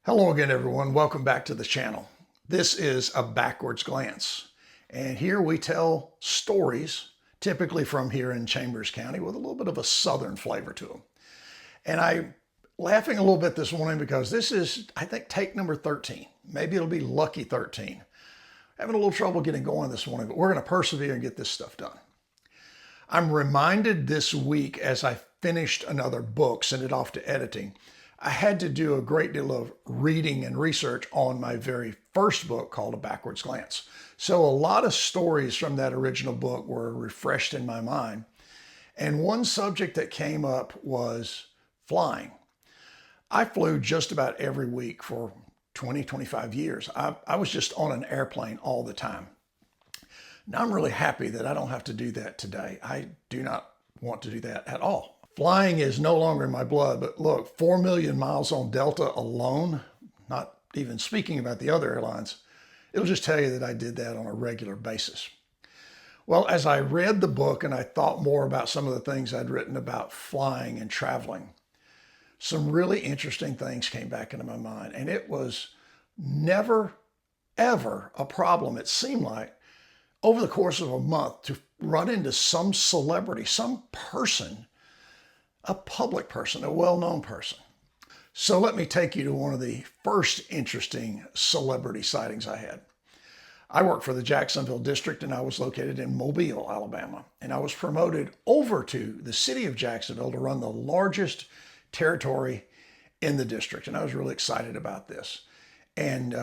Hello again, everyone. Welcome back to the channel. This is A Backwards Glance. And here we tell stories, typically from here in Chambers County, with a little bit of a southern flavor to them. And I'm laughing a little bit this morning because this is, I think, take number 13. Maybe it'll be lucky 13. Having a little trouble getting going this morning, but we're going to persevere and get this stuff done. I'm reminded this week as I finished another book, sent it off to editing, I had to do a great deal of reading and research on my very first book called A Backwards Glance. So a lot of stories from that original book were refreshed in my mind. And one subject that came up was flying. I flew just about every week for 20, 25 years. I was just on an airplane all the time. Now I'm really happy that I don't have to do that today. I do not want to do that at all. Flying is no longer in my blood, but look, 4 million miles on Delta alone, not even speaking about the other airlines, it'll just tell you that I did that on a regular basis. Well, as I read the book and I thought more about some of the things I'd written about flying and traveling, some really interesting things came back into my mind. And it was never, ever a problem, it seemed like, over the course of a month to run into some celebrity, some person, a public person, a well-known person. So let me take you to one of the first interesting celebrity sightings I had. I worked for the Jacksonville district and I was located in Mobile, Alabama. And I was promoted over to the city of Jacksonville to run the largest territory in the district. And I was really excited about this. And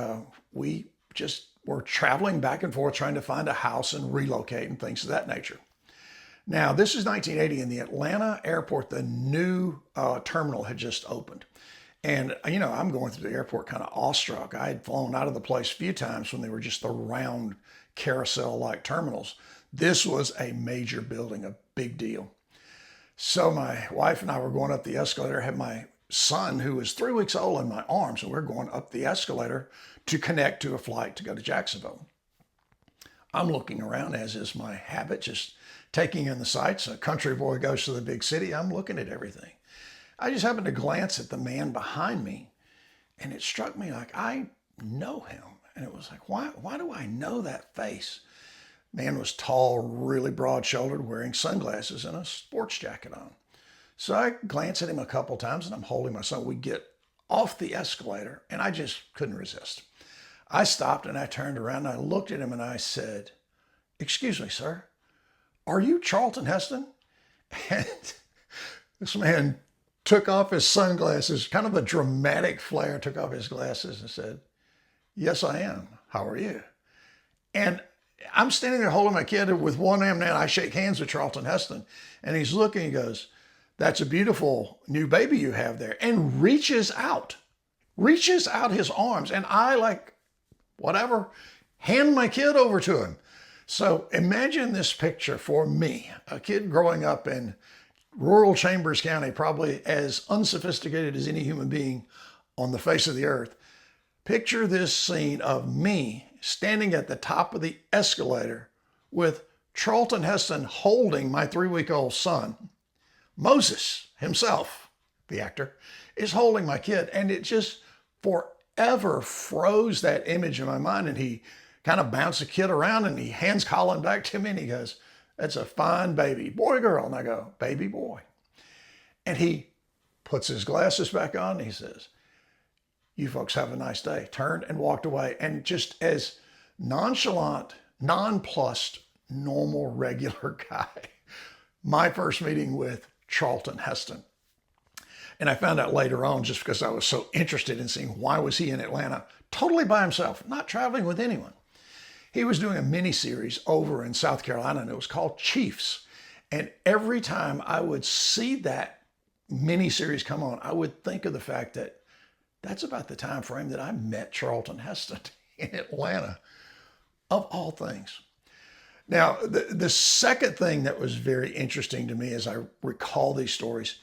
we just were traveling back and forth trying to find a house and relocate and things of that nature. Now, this is 1980 in the Atlanta airport. The new terminal had just opened. And, you know, I'm going through the airport kind of awestruck. I had flown out of the place a few times when they were just the round carousel-like terminals. This was a major building, a big deal. So my wife and I were going up the escalator. I had my son, who was 3 weeks old, in my arms, and we're going up the escalator to connect to a flight to go to Jacksonville. I'm looking around, as is my habit, just taking in the sights. A country boy goes to the big city. I'm looking at everything. I just happened to glance at the man behind me, and it struck me like I know him. And it was like, why do I know that face? Man was tall, really broad-shouldered, wearing sunglasses and a sports jacket on. So I glanced at him a couple times, and I'm holding my son. We get off the escalator, and I just couldn't resist. I stopped, and I turned around, and I looked at him, and I said, "Excuse me, sir. Are you Charlton Heston?" And this man took off his sunglasses, kind of a dramatic flare, took off his glasses and said, "Yes, I am. How are you?" And I'm standing there holding my kid with one hand, and I shake hands with Charlton Heston. And he's looking, he goes, "That's a beautiful new baby you have there," and reaches out his arms. And I, like, whatever, hand my kid over to him. So imagine this picture for me, a kid growing up in rural Chambers County, probably as unsophisticated as any human being on the face of the earth. Picture this scene of me standing at the top of the escalator with Charlton Heston holding my 3-week-old son. Moses himself, the actor, is holding my kid. And it just forever froze that image in my mind. And he kind of bounced the kid around and he hands Colin back to me and he goes, "That's a fine baby. Boy, girl?" And I go, "Baby boy." And he puts his glasses back on and he says, "You folks have a nice day." Turned and walked away. And just as nonchalant, nonplussed, normal, regular guy, my first meeting with Charlton Heston. And I found out later on, just because I was so interested in seeing why was he in Atlanta, totally by himself, not traveling with anyone. He was doing a mini-series over in South Carolina, and it was called Chiefs. And every time I would see that mini-series come on, I would think of the fact that that's about the time frame that I met Charlton Heston in Atlanta, of all things. Now, the second thing that was very interesting to me as I recall these stories,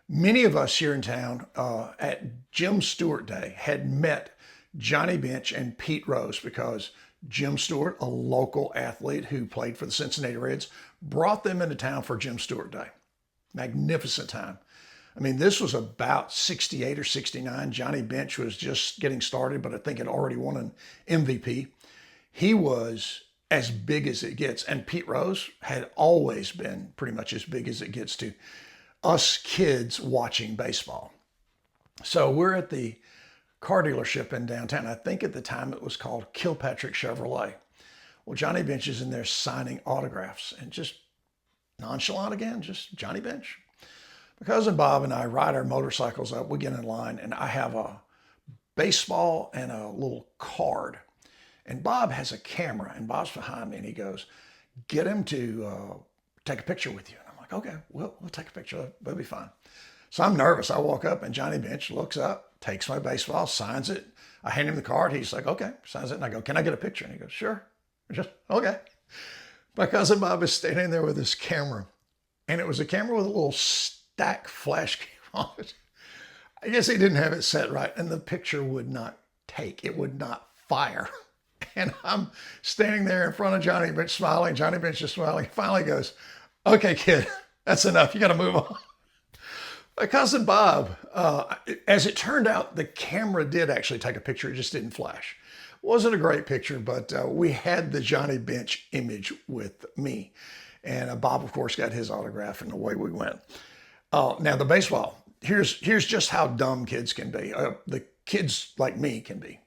many of us here in town at Jim Stewart Day had met Johnny Bench and Pete Rose because Jim Stewart, a local athlete who played for the Cincinnati Reds, brought them into town for Jim Stewart Day. Magnificent time. I mean, this was about 68 or 69. Johnny Bench was just getting started, but I think had already won an MVP. He was as big as it gets. And Pete Rose had always been pretty much as big as it gets to us kids watching baseball. So we're at the car dealership in downtown. I think at the time it was called Kilpatrick Chevrolet. Well, Johnny Bench is in there signing autographs and just nonchalant again, just Johnny Bench. My cousin Bob and I ride our motorcycles up. We get in line, and I have a baseball and a little card. And Bob has a camera, and Bob's behind me, and he goes, "Get him to take a picture with you." And I'm like, "Okay, we'll take a picture. That'll be fine." So I'm nervous. I walk up, and Johnny Bench looks up, takes my baseball, signs it. I hand him the card. He's like, "Okay," signs it. And I go, "Can I get a picture?" And he goes, "Sure." Just, okay. My cousin Bob is standing there with his camera, and it was a camera with a little stack flash cam on it. I guess he didn't have it set right, and the picture would not take. It would not fire. And I'm standing there in front of Johnny Bench smiling. Johnny Bench is smiling. He finally goes, "Okay, kid, that's enough. You got to move on." My cousin Bob, as it turned out, the camera did actually take a picture. It just didn't flash. Wasn't a great picture, but we had the Johnny Bench image with me. And Bob, of course, got his autograph, and away we went. Now, the baseball. Here's just how dumb kids can be. The kids like me can be.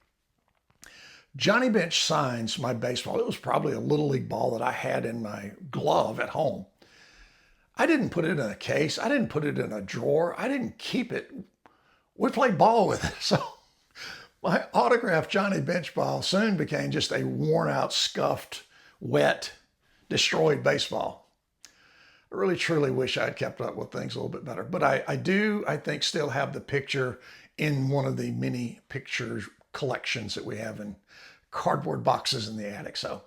Johnny Bench signs my baseball. It was probably a Little League ball that I had in my glove at home. I didn't put it in a case. I didn't put it in a drawer. I didn't keep it. We played ball with it. So my autographed Johnny Bench ball soon became just a worn out, scuffed, wet, destroyed baseball. I really, truly wish I'd kept up with things a little bit better. But I do, I think, still have the picture in one of the many picture collections that we have in cardboard boxes in the attic. So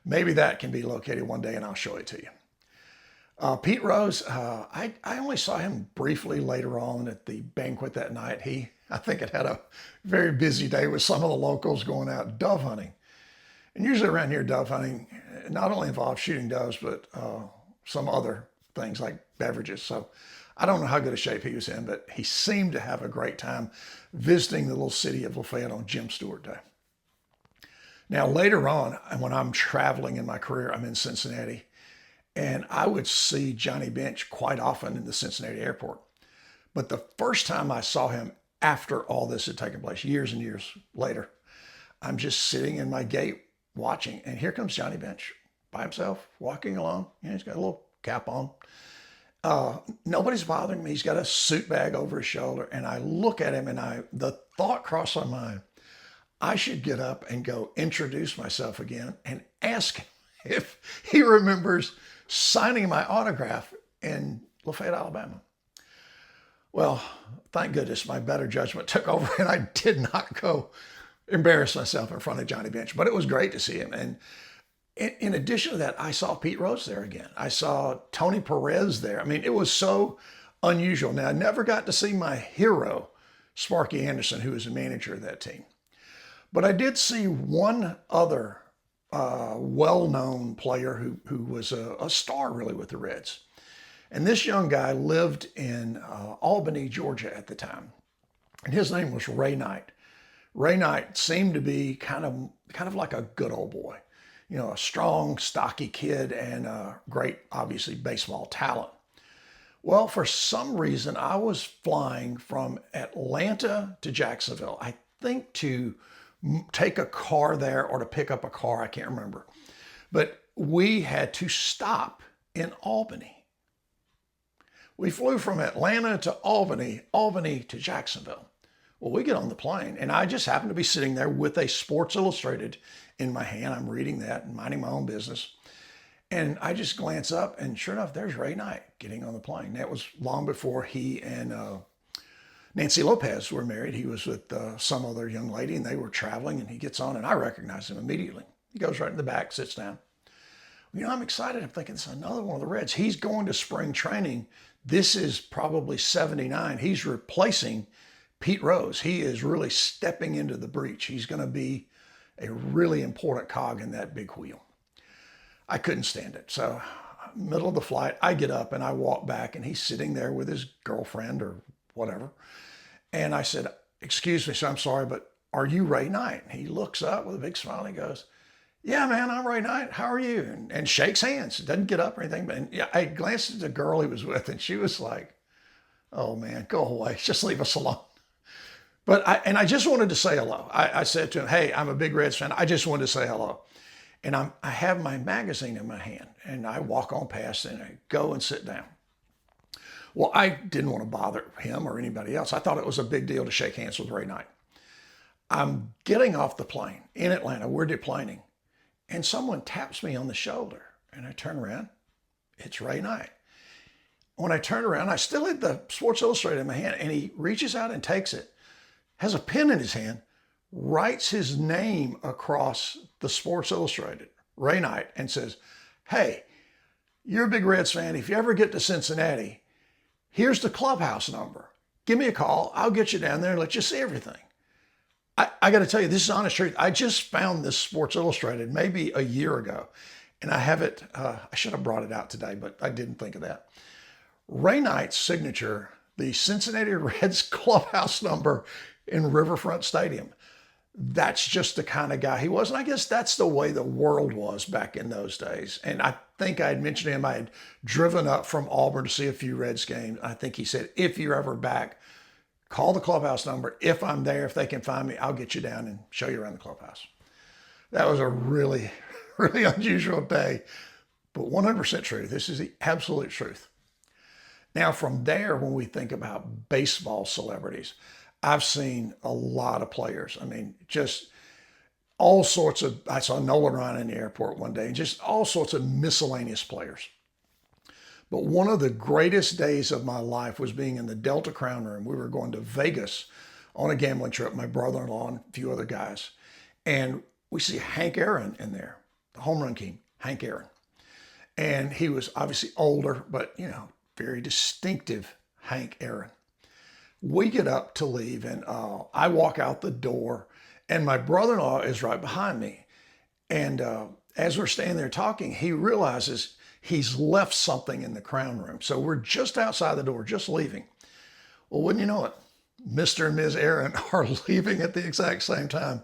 maybe that can be located one day, and I'll show it to you. Pete Rose, I only saw him briefly later on at the banquet that night. I think it had a very busy day with some of the locals going out dove hunting. And usually around here, dove hunting not only involves shooting doves, but some other things like beverages. So I don't know how good a shape he was in, but he seemed to have a great time visiting the little city of Lafayette on Jim Stewart Day. Now, later on, when I'm traveling in my career, I'm in Cincinnati, and I would see Johnny Bench quite often in the Cincinnati airport. But the first time I saw him after all this had taken place, years and years later, I'm just sitting in my gate watching, and here comes Johnny Bench by himself, walking along. He's got a little cap on. Nobody's bothering me. He's got a suit bag over his shoulder, and I look at him, and the thought crossed my mind, I should get up and go introduce myself again and ask him if he remembers signing my autograph in Lafayette, Alabama. Well, thank goodness my better judgment took over, and I did not go embarrass myself in front of Johnny Bench, but it was great to see him. And in addition to that, I saw Pete Rose there again. I saw Tony Perez there. I mean, it was so unusual. Now, I never got to see my hero, Sparky Anderson, who was the manager of that team. But I did see one other well-known player who was a star really with the Reds. And this young guy lived in Albany, Georgia at the time. And his name was Ray Knight. Ray Knight seemed to be kind of like a good old boy. You know, a strong, stocky kid and a great, obviously, baseball talent. Well, for some reason, I was flying from Atlanta to Jacksonville, I think to take a car there or to pick up a car, I can't remember. But we had to stop in Albany. We flew from Atlanta to Albany, Albany to Jacksonville. Well, we get on the plane, and I just happened to be sitting there with a Sports Illustrated in my hand. I'm reading that and minding my own business. And I just glance up, and sure enough, there's Ray Knight getting on the plane. That was long before he and Nancy Lopez were married. He was with some other young lady, and they were traveling, and he gets on, and I recognize him immediately. He goes right in the back, sits down. You know, I'm excited. I'm thinking, this is another one of the Reds. He's going to spring training. This is probably 79. He's replacing Pete Rose. He is really stepping into the breach. He's going to be a really important cog in that big wheel. I couldn't stand it. So middle of the flight, I get up and I walk back, and he's sitting there with his girlfriend or whatever. And I said, "Excuse me, sir, I'm sorry, but are you Ray Knight?" And he looks up with a big smile and he goes, "Yeah, man, I'm Ray Knight. How are you?" And shakes hands. Doesn't get up or anything. But yeah, I glanced at the girl he was with, and she was like, "Oh man, go away. Just leave us alone." But I just wanted to say hello. I said to him, "Hey, I'm a big Reds fan. I just wanted to say hello." And I have my magazine in my hand, and I walk on past and I go and sit down. Well, I didn't want to bother him or anybody else. I thought it was a big deal to shake hands with Ray Knight. I'm getting off the plane in Atlanta. We're deplaning. And someone taps me on the shoulder. And I turn around. It's Ray Knight. When I turn around, I still had the Sports Illustrated in my hand. And he reaches out and takes it, has a pen in his hand, writes his name across the Sports Illustrated, Ray Knight, and says, "Hey, you're a big Reds fan. If you ever get to Cincinnati, here's the clubhouse number. Give me a call. I'll get you down there and let you see everything." I got to tell you, this is honest truth. I just found this Sports Illustrated maybe a year ago, and I have it. I should have brought it out today, but I didn't think of that. Ray Knight's signature, the Cincinnati Reds clubhouse number in Riverfront Stadium. That's just the kind of guy he was. And I guess that's the way the world was back in those days. And I think I had mentioned him. I had driven up from Auburn to see a few Reds games. I think he said, "If you're ever back, call the clubhouse number. If I'm there, if they can find me, I'll get you down and show you around the clubhouse." That was a really, really unusual day, but 100% true. This is the absolute truth. Now, from there, when we think about baseball celebrities, I've seen a lot of players. I mean, just all sorts of, I saw Nolan Ryan in the airport one day, and just all sorts of miscellaneous players. But one of the greatest days of my life was being in the Delta Crown Room. We were going to Vegas on a gambling trip, my brother-in-law and a few other guys. And we see Hank Aaron in there, the home run king, Hank Aaron. And he was obviously older, but, very distinctive Hank Aaron. We get up to leave, and I walk out the door, and my brother-in-law is right behind me. And as we're standing there talking, he realizes he's left something in the Crown Room. So we're just outside the door, just leaving. Well, wouldn't you know it, Mr. and Ms. Aaron are leaving at the exact same time.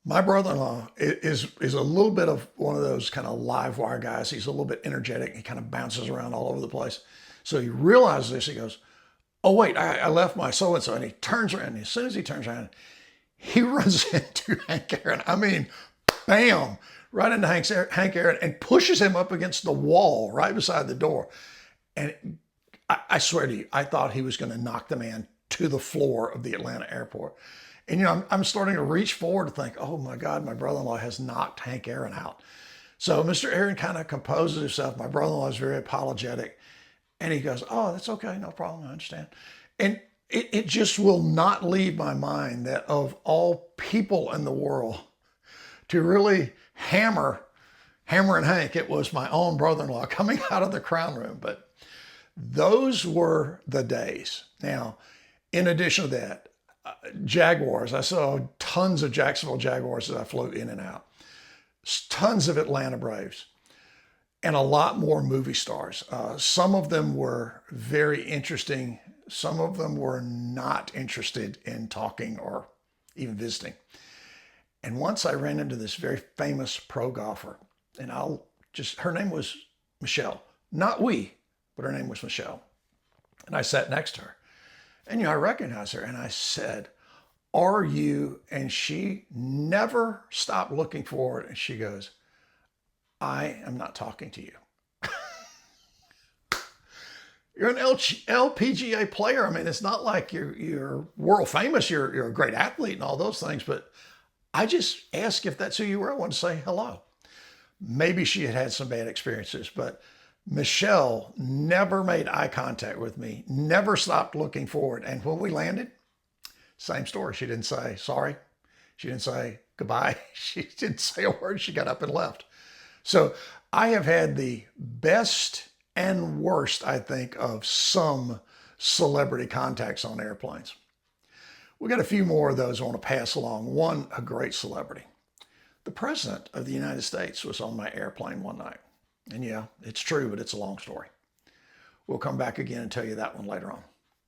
My brother-in-law is a little bit of one of those kind of live wire guys. He's a little bit energetic. He kind of bounces around all over the place. So he realizes this. He goes, "Oh, wait, I left my so-and-so." And he turns around. And as soon as he turns around, he runs into Hank Aaron. I mean, bam, right into Hank Aaron, and pushes him up against the wall right beside the door. And I swear to you, I thought he was going to knock the man to the floor of the Atlanta airport. And, I'm starting to reach forward to think, oh my God, my brother-in-law has knocked Hank Aaron out. So Mr. Aaron kind of composes himself. My brother-in-law is very apologetic. And he goes, "Oh, that's okay. No problem. I understand." And it just will not leave my mind that of all people in the world to really hammer and Hank, it was my own brother-in-law coming out of the Crown Room. But those were the days. Now, in addition to that, Jaguars, I saw tons of Jacksonville Jaguars as I flew in and out, tons of Atlanta Braves, and a lot more movie stars. Some of them were very interesting. Some of them were not interested in talking or even visiting. And once I ran into this very famous pro golfer, and her name was Michelle. Not we, but her name was Michelle. And I sat next to her. And, I recognized her, and I said, "Are you?" And she never stopped looking forward. And she goes, "I am not talking to you." You're an LPGA player. I mean, it's not like you're world famous. You're a great athlete and all those things. But I just asked if that's who you were. I wanted to say hello. Maybe she had some bad experiences, but Michelle never made eye contact with me, never stopped looking forward. And when we landed, same story. She didn't say sorry. She didn't say goodbye. She didn't say a word. She got up and left. So I have had the best and worst, I think, of some celebrity contacts on airplanes. We got a few more of those I want to pass along. One, a great celebrity. The President of the United States was on my airplane one night. And yeah, it's true, but it's a long story. We'll come back again and tell you that one later on.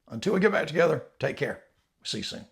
Until we get back together, take care. See you soon.